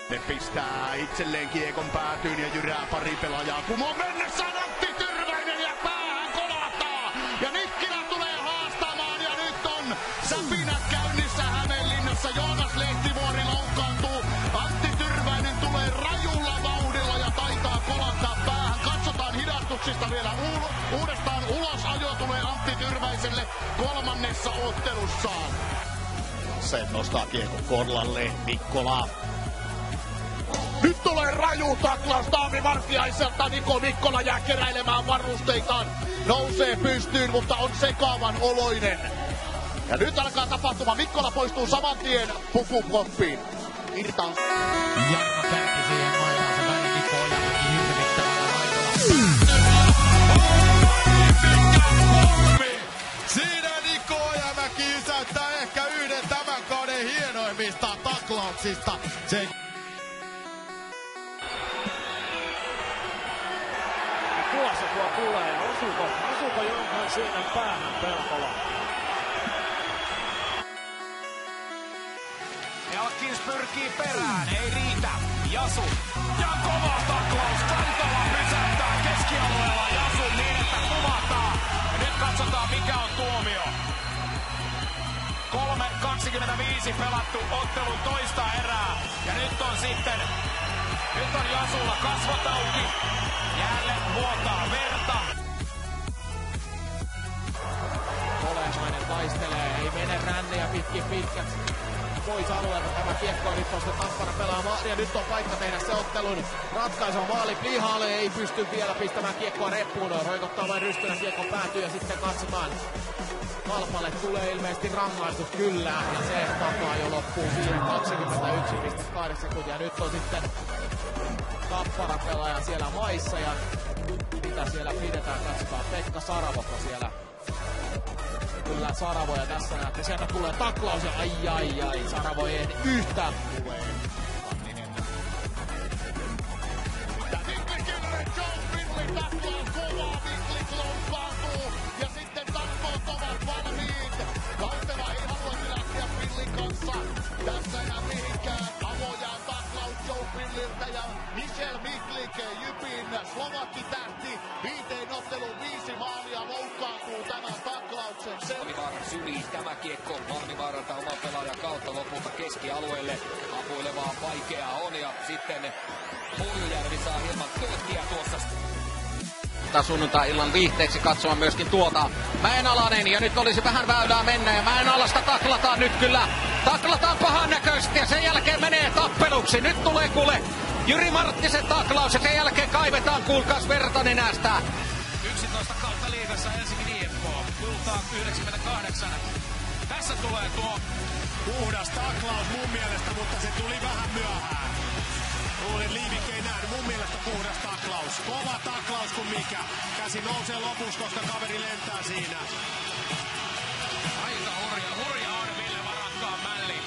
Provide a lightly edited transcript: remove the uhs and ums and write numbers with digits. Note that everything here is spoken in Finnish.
Ne pistää itselleen kiekon päätyyn ja jyrää pari pelaajaa kumoon mennessään Antti Tyrväinen ja päähän kolahtaa. Ja Nikkilä tulee haastamaan ja nyt on säpinät käynnissä Hämeenlinnassa. Joonas Lehtivuori loukkaantuu. Antti Tyrväinen tulee rajulla vauhdilla ja taitaa kolahtaa päähän. Katsotaan hidastuksista vielä uudestaan ulos. Ajo tulee Antti Tyrväiselle kolmannessa ottelussaan. Se nostaa kiekon korlalle Mikkola. Nyt tulee raju taklaus Taavi Vartiaiselta. Niko Mikkola jää keräilemään varusteitaan. Nousee pystyyn, mutta on sekaavan oloinen. Ja nyt alkaa tapahtuma. Mikkola poistuu saman tien pukukoppiin. Irtaan. Jarno Kärki siihen mailaan. Se väli Niko Ojamäki hirvittävällä laidalla. Siinä Niko Ojamäki ysäyttää ehkä yhden tämän kauden hienoimmista taklauksista. Tuossa tuo tulee ja osuuko jonkun siinä päähän Pelkola. Elkins pyrkii perään, ei riitä. Jasu. Ja kova taklaus. Taitava pysäyttää keskialueella Jasu niin, että kumahtaa. Ja nyt katsotaan mikä on tuomio. 3.25 pelattu ottelun toista erää. Ja nyt on Jasulla kasvot auki. Jälleen vuotaa verta. Olennainen taistelee, ei mene rännejä pitkäksi. Pois alueelta tämä kiekko nyt tuosta Tappara pelaamaan. Ja nyt on paikka tehdä se ottelun ratkaiseva maali. Plihalle ei pysty vielä pistämään kiekkoa reppuun. Roikottaa vain rystynä kiekko päätyy ja sitten katsotaan. Kalpalle tulee ilmeisesti rangaistus kyllä. Ja se takaa jo loppuun siihen 21,8 sekuntia. Nyt on sitten Tappara pelaaja siellä maissa ja mitä siellä pidetään, katsotaan Pekka Saravokko siellä. Kyllä Saravoja tässä näette, sieltä tulee taklaus ja ai, Saravo ei yhtään tule. Ja sitten takkoot ovat valmiit. Valteva ei halua lähteä Pillin kanssa. Tässä enää mihinkään. Avoja taklaus Joe Pilliltä ja Michel Miklik, Jypin Slovakki-tähti. 5 otteluun 5 maalia loukkaantuu tämän taklauksen. Malmivaara syli tämä kiekko Malmivaaralta oma pelaaja kautta lopulta keskialueelle. Apuilevaa vaikeaa on ja sitten Puljujärvi saa hieman tööttiä tuossa. Sunnuntai-illan viihteeksi katsomaan myöskin tuota Mäenalainen ja nyt olisi vähän väylää mennä ja Mäenalasta taklataan nyt kyllä. Taklataan pahan näköisesti ja sen jälkeen menee tappeluksi. Nyt tulee kuule Jyri Marttisen taklaus ja sen jälkeen kaivetaan kuulkaas verta nenästä. 11 kautta liigassa Helsingin IFK. Kultaa 98. Tässä tulee tuo Puhdas taklaus mun mielestä, mutta se tuli vähän myöhään. Luulin Liivik ei nähnyt, mun mielestä puhdas taklaus. Kova taklaus kuin mikä. Käsi nousee lopussa, koska kaveri lentää siinä. Aika hurja on Ville Varakkaan mälli.